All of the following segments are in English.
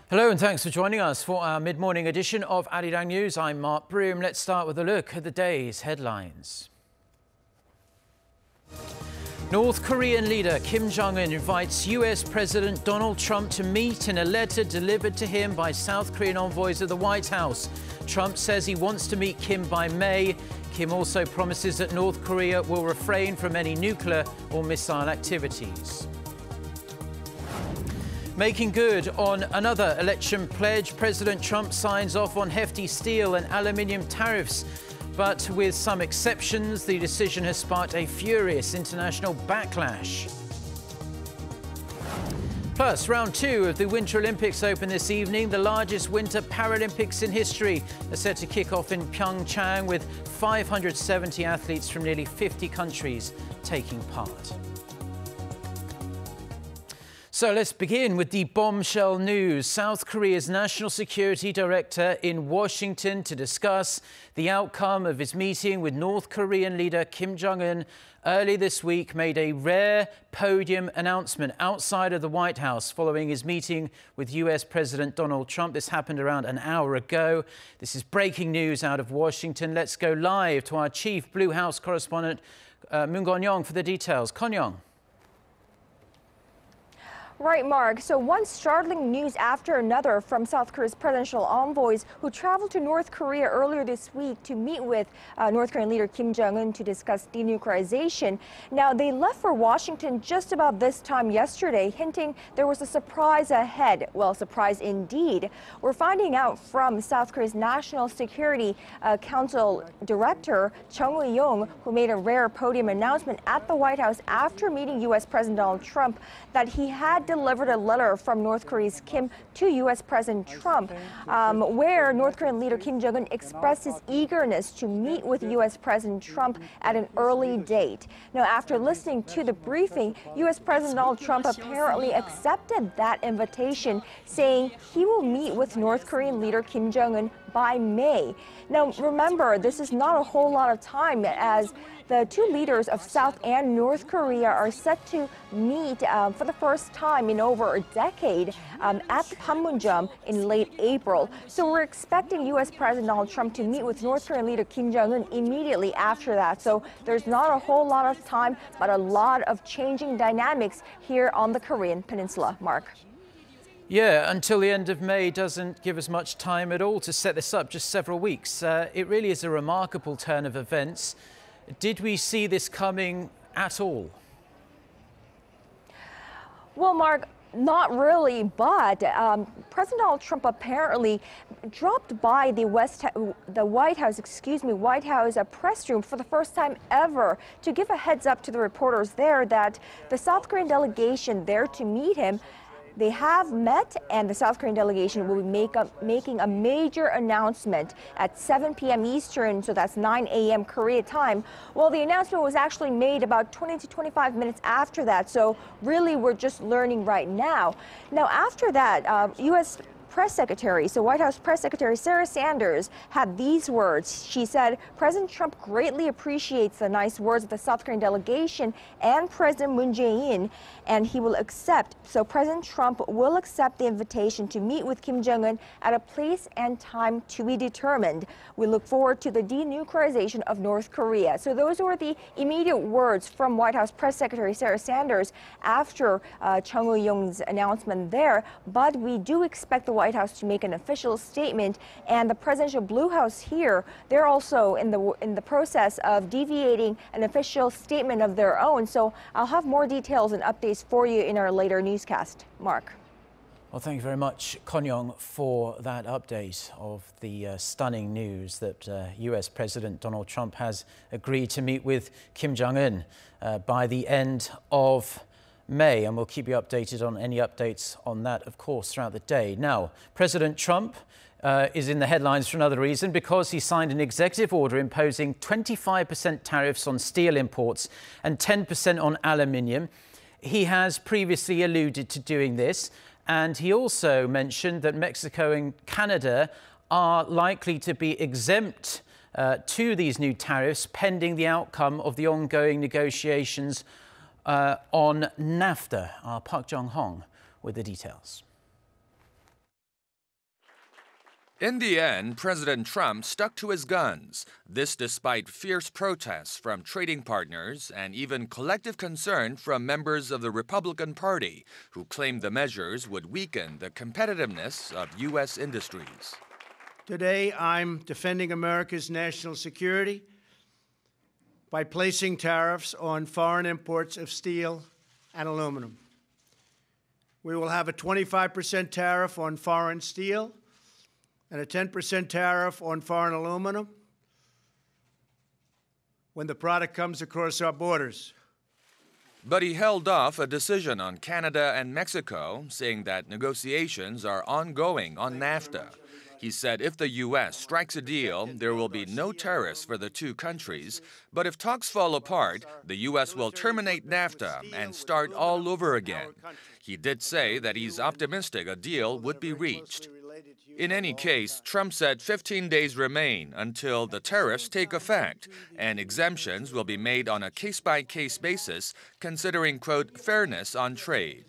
Hello and thanks for joining us for our mid-morning edition of Arirang News. I'm Mark Broom. Let's start with a look at the day's headlines. North Korean leader Kim Jong-un invites US President Donald Trump to meet in a letter delivered to him by South Korean envoys at the White House. Trump says he wants to meet Kim by May. Kim also promises that North Korea will refrain from any nuclear or missile activities. Making good on another election pledge, President Trump signs off on hefty steel and aluminium tariffs. But with some exceptions, the decision has sparked a furious international backlash. Plus, round 2 of the Winter Olympics open this evening. The largest Winter Paralympics in history are set to kick off in PyeongChang with 570 athletes from nearly 50 countries taking part. So let's begin with the bombshell news. South Korea's National Security Director in Washington to discuss the outcome of his meeting with North Korean leader Kim Jong-un early this week made a rare podium announcement outside of the White House following his meeting with US President Donald Trump. This happened around an hour ago. This is breaking news out of Washington. Let's go live to our chief Blue House correspondent, Moon Kon-young, for the details. Kon-young. Right, Mark. So one startling news after another from South Korea's presidential envoys who traveled to North Korea earlier this week to meet with North Korean leader Kim Jong-un to discuss denuclearization. Now, they left for Washington just about this time yesterday, hinting there was a surprise ahead. Well, surprise indeed. We're finding out from South Korea's National Security Council Director Chung Eui-yong, who made a rare podium announcement at the White House after meeting U.S. President Donald Trump, that he had delivered a letter from North Korea's Kim to U.S. President Trump, where North Korean leader Kim Jong-un expressed his eagerness to meet with U.S. President Trump at an early date. Now, after listening to the briefing, U.S. President Donald Trump apparently accepted that invitation, saying he will meet with North Korean leader Kim Jong-un by May. Now, remember, this is not a whole lot of time, as the two leaders of South and North Korea are set to meet for the first time in over a decade at the Panmunjom in late April. So we're expecting U.S. President Donald Trump to meet with North Korean leader Kim Jong-un immediately after that. So there's not a whole lot of time, but a lot of changing dynamics here on the Korean Peninsula. Mark. Yeah, until the end of May doesn't give us much time at all to set this up, just several weeks. It really is a remarkable turn of events. Did we see this coming at all? Well, Mark, not really, but President Donald Trump apparently dropped by the White House press room for the first time ever to give a heads up to the reporters there that the South Korean delegation there to meet him, they have met, and the South Korean delegation will be making a major announcement at 7 p.m. Eastern, so that's 9 a.m. Korea time. Well, the announcement was actually made about 20 to 25 minutes after that, so really we're just learning right now. Now, after that, U.S. Press Secretary, so White House Press Secretary Sarah Sanders had these words. She said, President Trump greatly appreciates the nice words of the South Korean delegation and President Moon Jae-in, and he will accept. So President Trump will accept the invitation to meet with Kim Jong-un at a place and time to be determined. We look forward to the denuclearization of North Korea. So those were the immediate words from White House Press Secretary Sarah Sanders after Chung Eui-yong's announcement there. But we do expect the White House to make an official statement, and the presidential Blue House here, they're also in the process of deviating an official statement of their own. So I'll have more details and updates for you in our later newscast. Mark. Well, thank you very much, Kon-young, for that update of the stunning news that US President Donald Trump has agreed to meet with Kim Jong-un by the end of May, and we'll keep you updated on any updates on that, of course, throughout the day. Now, President Trump is in the headlines for another reason, because he signed an executive order imposing 25% tariffs on steel imports and 10% on aluminium. He has previously alluded to doing this, and he also mentioned that Mexico and Canada are likely to be exempt to these new tariffs pending the outcome of the ongoing negotiations on NAFTA. Our Park Jong-hong with the details. In the end, President Trump stuck to his guns. This despite fierce protests from trading partners and even collective concern from members of the Republican Party, who claimed the measures would weaken the competitiveness of U.S. industries. Today, I'm defending America's national security by placing tariffs on foreign imports of steel and aluminum. We will have a 25% tariff on foreign steel and a 10% tariff on foreign aluminum when the product comes across our borders. But he held off a decision on Canada and Mexico, saying that negotiations are ongoing on NAFTA. He said if the U.S. strikes a deal, there will be no tariffs for the two countries. But if talks fall apart, the U.S. will terminate NAFTA and start all over again. He did say that he's optimistic a deal would be reached. In any case, Trump said 15 days remain until the tariffs take effect, and exemptions will be made on a case-by-case basis, considering, quote, fairness on trade.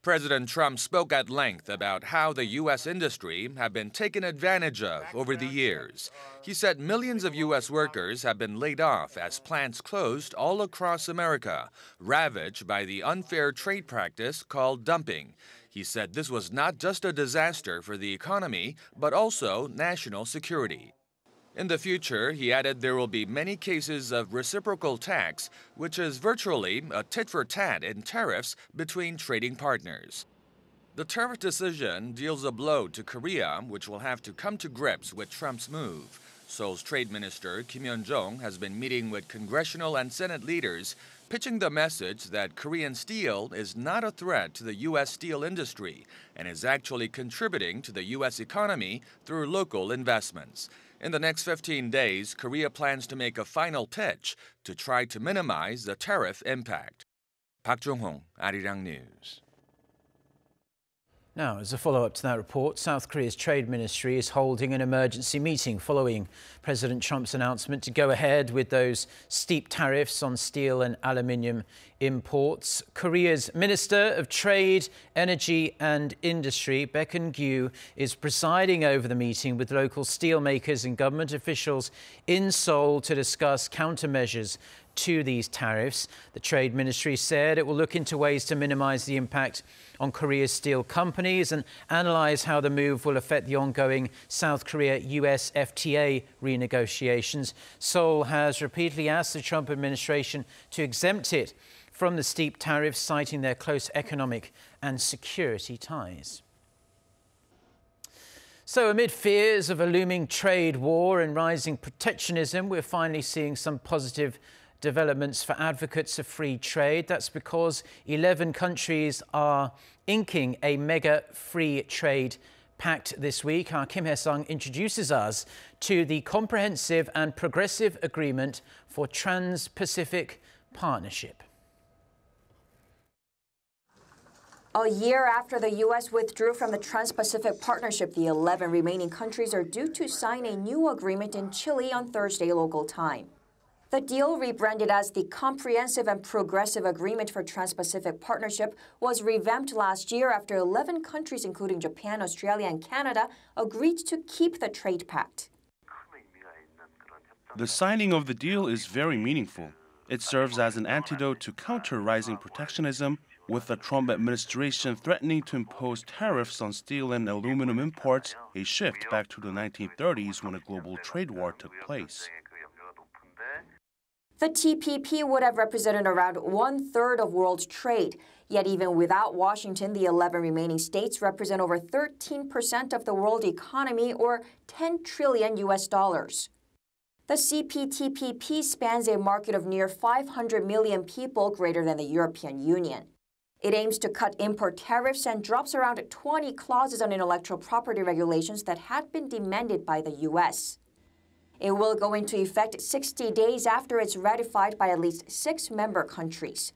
President Trump spoke at length about how the U.S. industry have been taken advantage of over the years. He said millions of U.S. workers have been laid off as plants closed all across America, ravaged by the unfair trade practice called dumping. He said this was not just a disaster for the economy, but also national security. In the future, he added there will be many cases of reciprocal tax, which is virtually a tit-for-tat in tariffs between trading partners. The tariff decision deals a blow to Korea, which will have to come to grips with Trump's move. Seoul's Trade Minister Kim Jong-un has been meeting with congressional and Senate leaders, pitching the message that Korean steel is not a threat to the U.S. steel industry and is actually contributing to the U.S. economy through local investments. In the next 15 days, Korea plans to make a final pitch to try to minimize the tariff impact. Park Jong-hong, Arirang News. Now, as a follow-up to that report, South Korea's Trade Ministry is holding an emergency meeting following President Trump's announcement to go ahead with those steep tariffs on steel and aluminium imports. Korea's Minister of Trade, Energy and Industry, Baek Eun-gyu, is presiding over the meeting with local steelmakers and government officials in Seoul to discuss countermeasures to these tariffs. The Trade Ministry said it will look into ways to minimize the impact on Korea's steel companies and analyze how the move will affect the ongoing South Korea-US FTA renegotiations. Seoul has repeatedly asked the Trump administration to exempt it from the steep tariffs, citing their close economic and security ties. So amid fears of a looming trade war and rising protectionism, we're finally seeing some positive developments for advocates of free trade. That's because 11 countries are inking a mega free trade pact this week. Our Kim Hae-sung introduces us to the Comprehensive and Progressive Agreement for Trans-Pacific Partnership. A year after the U.S. withdrew from the Trans-Pacific Partnership, the 11 remaining countries are due to sign a new agreement in Chile on Thursday local time. The deal, rebranded as the Comprehensive and Progressive Agreement for Trans-Pacific Partnership, was revamped last year after 11 countries, including Japan, Australia, and Canada, agreed to keep the trade pact. The signing of the deal is very meaningful. It serves as an antidote to counter rising protectionism, with the Trump administration threatening to impose tariffs on steel and aluminum imports, a shift back to the 1930s when a global trade war took place. The TPP would have represented around 1/3 of world trade. Yet even without Washington, the 11 remaining states represent over 13% of the world economy, or $10 trillion US. The CPTPP spans a market of near 500 million people, greater than the European Union. It aims to cut import tariffs and drops around 20 clauses on intellectual property regulations that had been demanded by the U.S. It will go into effect 60 days after it's ratified by at least 6 member countries.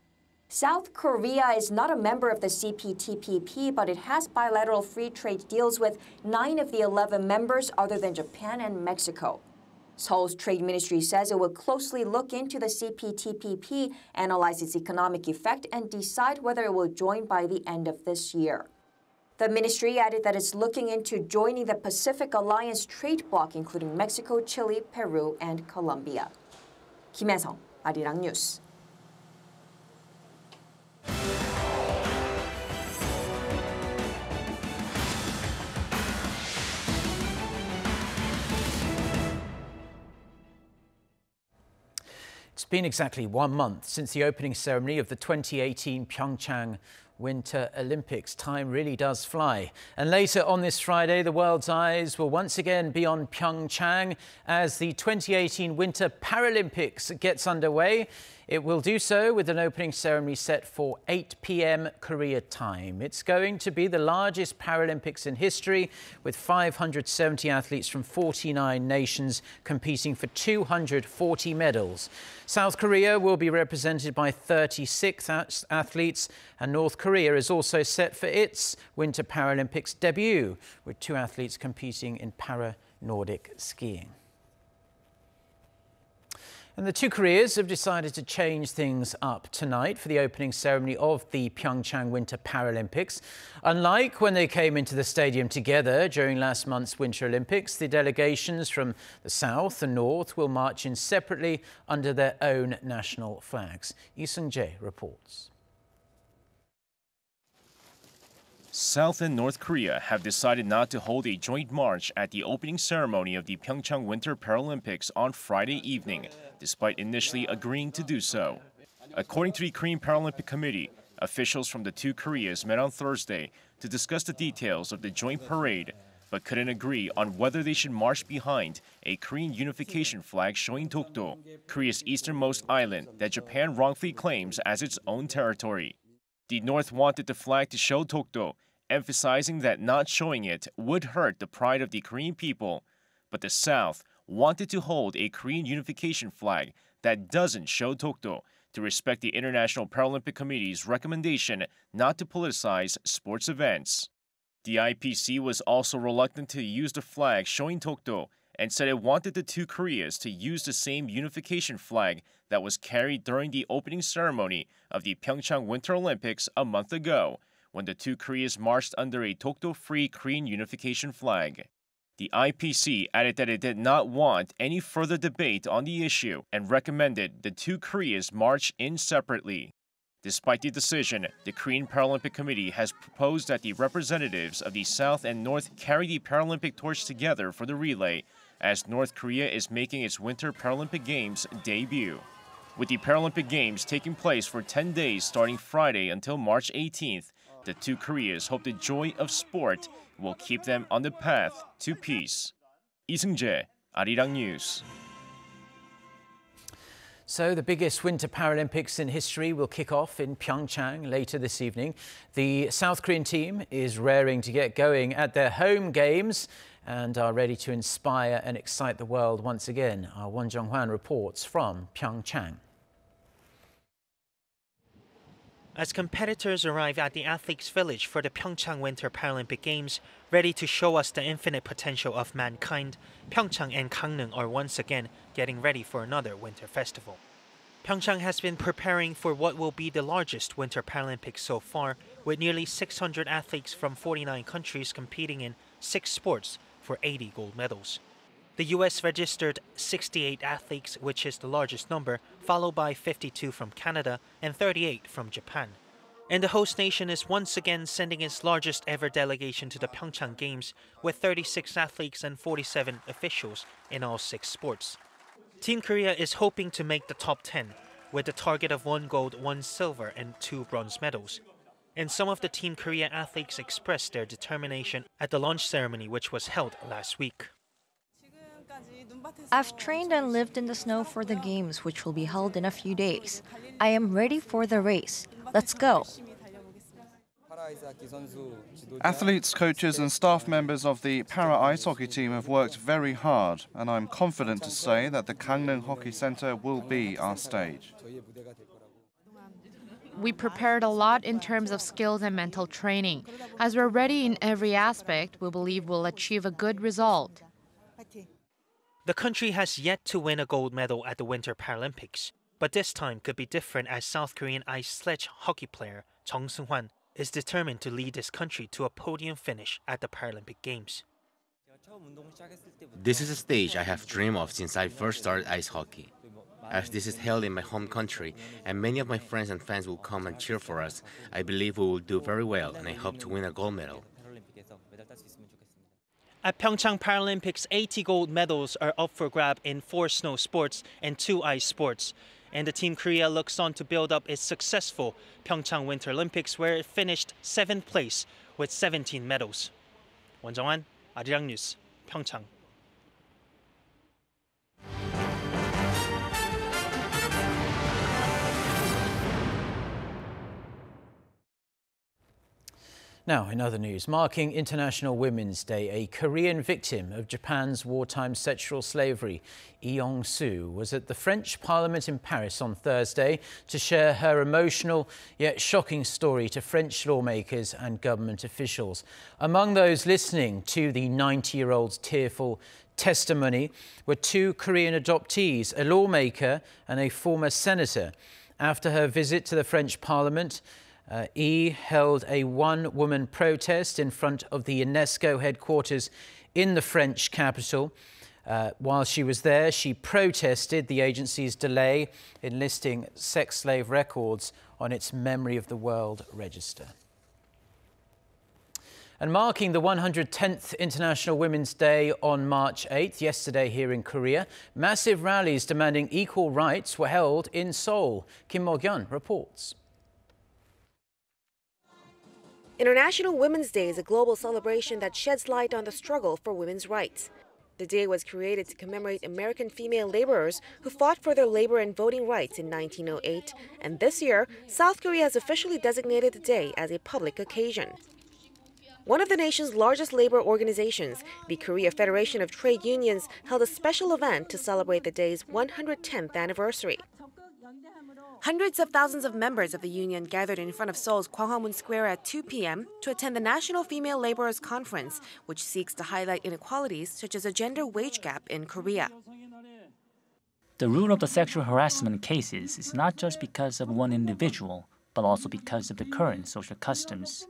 South Korea is not a member of the CPTPP, but it has bilateral free trade deals with 9 of the 11 members other than Japan and Mexico. Seoul's Trade Ministry says it will closely look into the CPTPP, analyze its economic effect, and decide whether it will join by the end of this year. The ministry added that it's looking into joining the Pacific Alliance trade bloc, including Mexico, Chile, Peru, and Colombia. Kim Jong-un, Arirang News. It's been exactly 1 month since the opening ceremony of the 2018 PyeongChang Winter Olympics. Time really does fly. And later on this Friday, the world's eyes will once again be on PyeongChang as the 2018 Winter Paralympics gets underway. It will do so with an opening ceremony set for 8 p.m. Korea time. It's going to be the largest Paralympics in history, with 570 athletes from 49 nations competing for 240 medals. South Korea will be represented by 36 athletes, and North Korea is also set for its Winter Paralympics debut, with 2 athletes competing in para-Nordic skiing. And the 2 Koreas have decided to change things up tonight for the opening ceremony of the PyeongChang Winter Paralympics. Unlike when they came into the stadium together during last month's Winter Olympics, the delegations from the south and north will march in separately under their own national flags. Yi Sung-jae reports. South and North Korea have decided not to hold a joint march at the opening ceremony of the PyeongChang Winter Paralympics on Friday evening, despite initially agreeing to do so. According to the Korean Paralympic Committee, officials from the 2 Koreas met on Thursday to discuss the details of the joint parade, but couldn't agree on whether they should march behind a Korean unification flag showing Dokdo, Korea's easternmost island that Japan wrongfully claims as its own territory. The North wanted the flag to show Dokdo, emphasizing that not showing it would hurt the pride of the Korean people. But the South wanted to hold a Korean unification flag that doesn't show Dokdo to respect the International Paralympic Committee's recommendation not to politicize sports events. The IPC was also reluctant to use the flag showing Dokdo and said it wanted the 2 Koreas to use the same unification flag that was carried during the opening ceremony of the PyeongChang Winter Olympics a month ago, when the 2 Koreas marched under a Dokdo-free Korean unification flag. The IPC added that it did not want any further debate on the issue and recommended the 2 Koreas march in separately. Despite the decision, the Korean Paralympic Committee has proposed that the representatives of the South and North carry the Paralympic torch together for the relay, as North Korea is making its Winter Paralympic Games debut. With the Paralympic Games taking place for 10 days starting Friday until March 18th, the 2 Koreas hope the joy of sport will keep them on the path to peace. Yi Sung-jae, Arirang News. So the biggest Winter Paralympics in history will kick off in PyeongChang later this evening. The South Korean team is raring to get going at their home games and are ready to inspire and excite the world once again. Our Won Jung-hwan reports from PyeongChang. As competitors arrive at the athletes' village for the PyeongChang Winter Paralympic Games, ready to show us the infinite potential of mankind, PyeongChang and Gangneung are once again getting ready for another winter festival. PyeongChang has been preparing for what will be the largest Winter Paralympics so far, with nearly 600 athletes from 49 countries competing in 6 sports for 80 gold medals. The U.S. registered 68 athletes, which is the largest number, followed by 52 from Canada and 38 from Japan. And the host nation is once again sending its largest ever delegation to the PyeongChang Games, with 36 athletes and 47 officials in all 6 sports. Team Korea is hoping to make the top 10, with a target of 1 gold, 1 silver and 2 bronze medals. And some of the Team Korea athletes expressed their determination at the launch ceremony, which was held last week. I've trained and lived in the snow for the games, which will be held in a few days. I am ready for the race. Let's go. Athletes, coaches and staff members of the para-ice hockey team have worked very hard, and I'm confident to say that the Gangneung Hockey Center will be our stage. We prepared a lot in terms of skills and mental training. As we're ready in every aspect, we believe we'll achieve a good result. The country has yet to win a gold medal at the Winter Paralympics, but this time could be different as South Korean ice sledge hockey player Chung Seung-hwan is determined to lead his country to a podium finish at the Paralympic Games. This is a stage I have dreamed of since I first started ice hockey. As this is held in my home country and many of my friends and fans will come and cheer for us, I believe we will do very well and I hope to win a gold medal. At PyeongChang Paralympics, 80 gold medals are up for grab in 4 snow sports and 2 ice sports. And the Team Korea looks on to build up its successful PyeongChang Winter Olympics, where it finished 7th place with 17 medals. 원정환, 아리랑 뉴스, 평창. Now, in other news, marking International Women's Day, a Korean victim of Japan's wartime sexual slavery, Yi Yong-su, was at the French Parliament in Paris on Thursday to share her emotional yet shocking story to French lawmakers and government officials. Among those listening to the 90-year-old's tearful testimony were 2 Korean adoptees, a lawmaker and a former senator. After her visit to the French Parliament, Yi held a one-woman protest in front of the UNESCO headquarters in the French capital. While she was there, she protested the agency's delay in listing sex slave records on its Memory of the World register. And marking the 110th International Women's Day on March 8th, yesterday here in Korea, massive rallies demanding equal rights were held in Seoul. Kim Jongun reports. International Women's Day is a global celebration that sheds light on the struggle for women's rights. The day was created to commemorate American female laborers who fought for their labor and voting rights in 1908, and this year, South Korea has officially designated the day as a public occasion. One of the nation's largest labor organizations, the Korea Federation of Trade Unions, held a special event to celebrate the day's 110th anniversary. Hundreds of thousands of members of the union gathered in front of Seoul's Gwanghwamun Square at 2 p.m. to attend the National Female Laborers Conference, which seeks to highlight inequalities such as a gender wage gap in Korea. The root of the sexual harassment cases is not just because of one individual, but also because of the current social customs.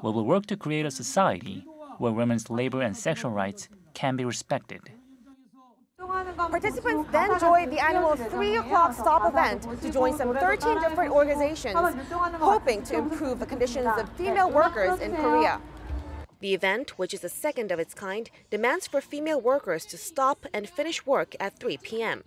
We will work to create a society where women's labor and sexual rights can be respected. Participants then joined the annual 3 o'clock stop event to join some 13 different organizations, hoping to improve the conditions of female workers in Korea. The event, which is the second of its kind, demands for female workers to stop and finish work at 3 p.m.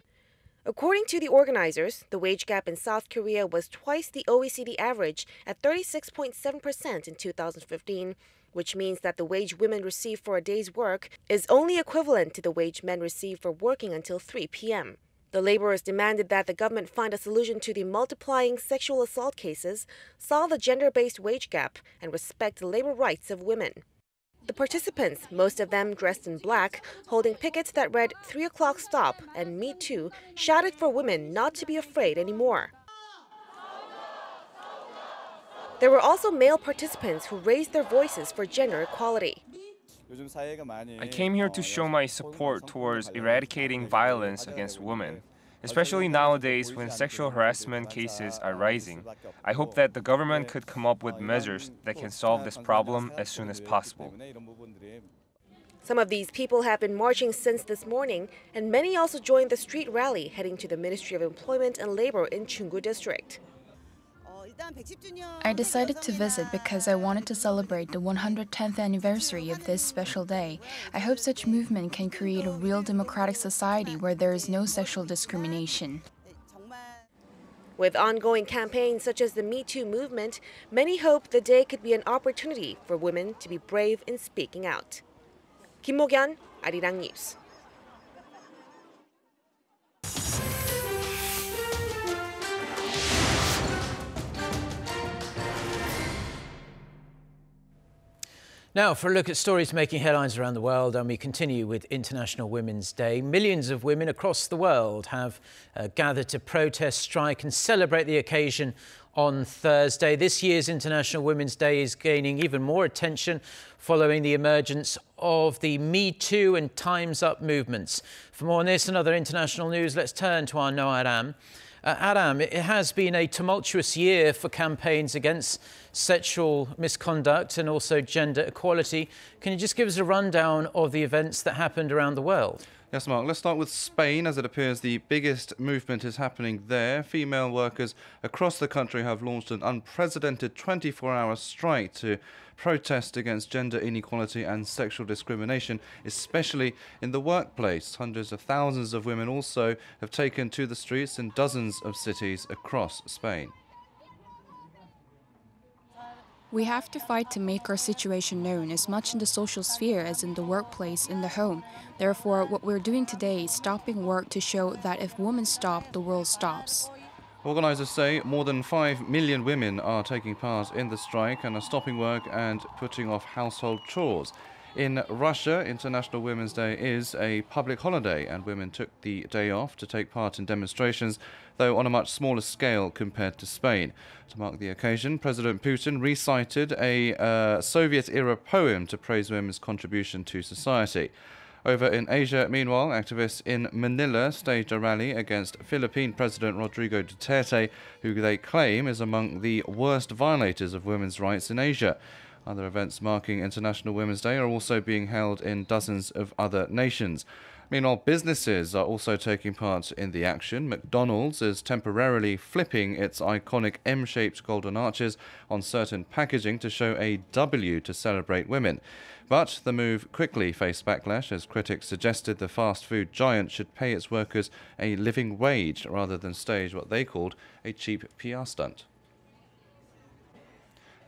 According to the organizers, the wage gap in South Korea was twice the OECD average at 36.7% in 2015, which means that the wage women receive for a day's work is only equivalent to the wage men receive for working until 3 p.m. The laborers demanded that the government find a solution to the multiplying sexual assault cases, solve the gender-based wage gap, and respect the labor rights of women. The participants, most of them dressed in black, holding pickets that read 3 o'clock stop and Me Too, shouted for women not to be afraid anymore. There were also male participants who raised their voices for gender equality. I came here to show my support towards eradicating violence against women, especially nowadays when sexual harassment cases are rising. I hope that the government could come up with measures that can solve this problem as soon as possible. Some of these people have been marching since this morning, and many also joined the street rally heading to the Ministry of Employment and Labor in Chunggu District. I decided to visit because I wanted to celebrate the 110th anniversary of this special day. I hope such movement can create a real democratic society where there is no sexual discrimination. With ongoing campaigns such as the Me Too movement, many hope the day could be an opportunity for women to be brave in speaking out. Kim Mo-gyun, Arirang News. Now, for a look at stories making headlines around the world, and we continue with International Women's Day. Millions of women across the world have gathered to protest, strike and celebrate the occasion on Thursday. This year's International Women's Day is gaining even more attention following the emergence of the Me Too and Time's Up movements. For more on this and other international news, let's turn to our Noah Ram. Adam, it has been a tumultuous year for campaigns against sexual misconduct and also gender equality. Can you just give us a rundown of the events that happened around the world? Yes, Mark. Let's start with Spain, as it appears the biggest movement is happening there. Female workers across the country have launched an unprecedented 24-hour strike to protest against gender inequality and sexual discrimination, especially in the workplace. Hundreds of thousands of women also have taken to the streets in dozens of cities across Spain. We have to fight to make our situation known as much in the social sphere as in the workplace, in the home. Therefore, what we're doing today is stopping work to show that if women stop, the world stops. Organisers say more than 5 million women are taking part in the strike and are stopping work and putting off household chores. In Russia, International Women's Day is a public holiday, and women took the day off to take part in demonstrations, though on a much smaller scale compared to Spain. To mark the occasion, President Putin recited a Soviet-era poem to praise women's contribution to society. Over in Asia, meanwhile, activists in Manila staged a rally against Philippine President Rodrigo Duterte, who they claim is among the worst violators of women's rights in Asia. Other events marking International Women's Day are also being held in dozens of other nations. Meanwhile, businesses are also taking part in the action. McDonald's is temporarily flipping its iconic M-shaped golden arches on certain packaging to show a W to celebrate women. But the move quickly faced backlash as critics suggested the fast food giant should pay its workers a living wage rather than stage what they called a cheap PR stunt.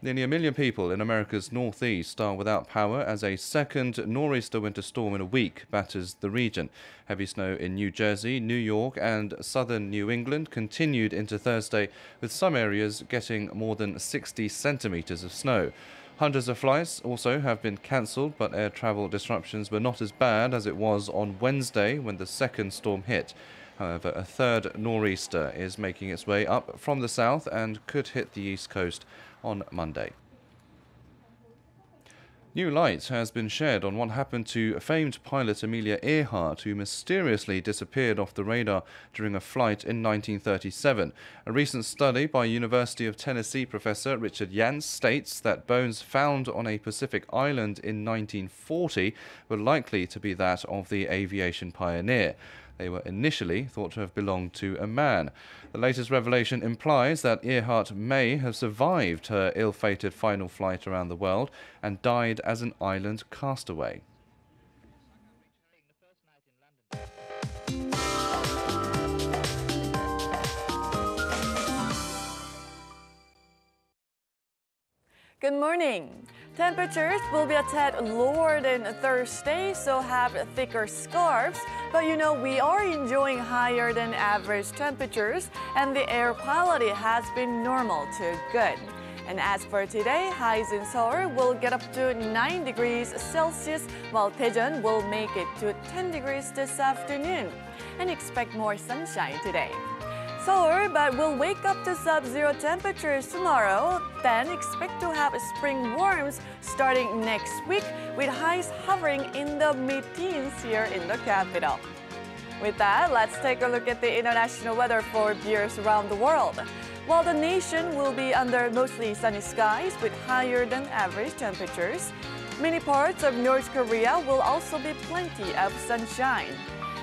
Nearly 1 million people in America's northeast are without power as a second nor'easter winter storm in a week batters the region. Heavy snow in New Jersey, New York and southern New England continued into Thursday, with some areas getting more than 60 centimetres of snow. Hundreds of flights also have been cancelled, but air travel disruptions were not as bad as it was on Wednesday when the second storm hit. However, a third nor'easter is making its way up from the south and could hit the east coast on Monday. New light has been shed on what happened to famed pilot Amelia Earhart, who mysteriously disappeared off the radar during a flight in 1937. A recent study by University of Tennessee professor Richard Yance states that bones found on a Pacific island in 1940 were likely to be that of the aviation pioneer. They were initially thought to have belonged to a man. The latest revelation implies that Earhart may have survived her ill-fated final flight around the world and died as an island castaway. Good morning. Temperatures will be a tad lower than Thursday, so have thicker scarves. But you know, we are enjoying higher than average temperatures, and the air quality has been normal to good. And as for today, highs in Seoul will get up to 9 degrees Celsius, while Daejeon will make it to 10 degrees this afternoon. And expect more sunshine today. Seoul, but we'll wake up to sub-zero temperatures tomorrow. Then expect to have spring warms starting next week, with highs hovering in the mid-teens here in the capital. With that, let's take a look at the international weather for viewers around the world. While the nation will be under mostly sunny skies with higher than average temperatures, many parts of North Korea will also be plenty of sunshine.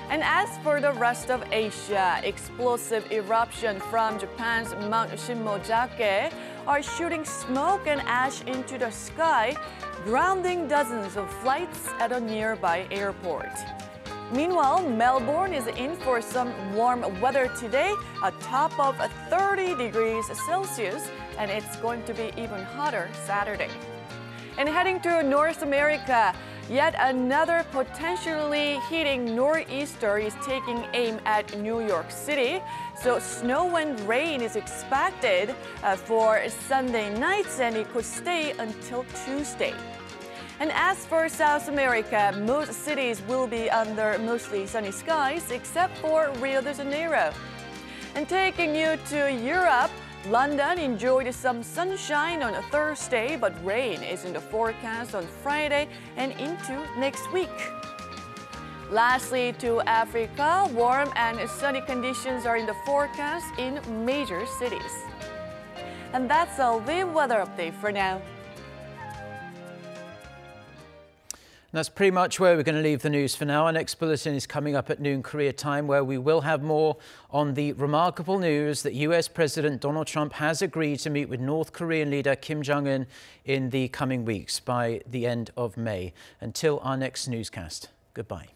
And as for the rest of Asia, explosive eruption from Japan's Mount Shimojake are shooting smoke and ash into the sky, grounding dozens of flights at a nearby airport. Meanwhile, Melbourne is in for some warm weather today, a top of 30 degrees Celsius, and it's going to be even hotter Saturday. And heading to North America, yet another potentially heating nor'easter is taking aim at New York City. So snow and rain is expected for Sunday nights, and it could stay until Tuesday. And as for South America, most cities will be under mostly sunny skies except for Rio de Janeiro. And taking you to Europe, London enjoyed some sunshine on Thursday, but rain is in the forecast on Friday and into next week. Lastly, to Africa, warm and sunny conditions are in the forecast in major cities. And that's all the weather update for now. That's pretty much where we're going to leave the news for now. Our next bulletin is coming up at noon Korea time, where we will have more on the remarkable news that US President Donald Trump has agreed to meet with North Korean leader Kim Jong-un in the coming weeks by the end of May. Until our next newscast, goodbye.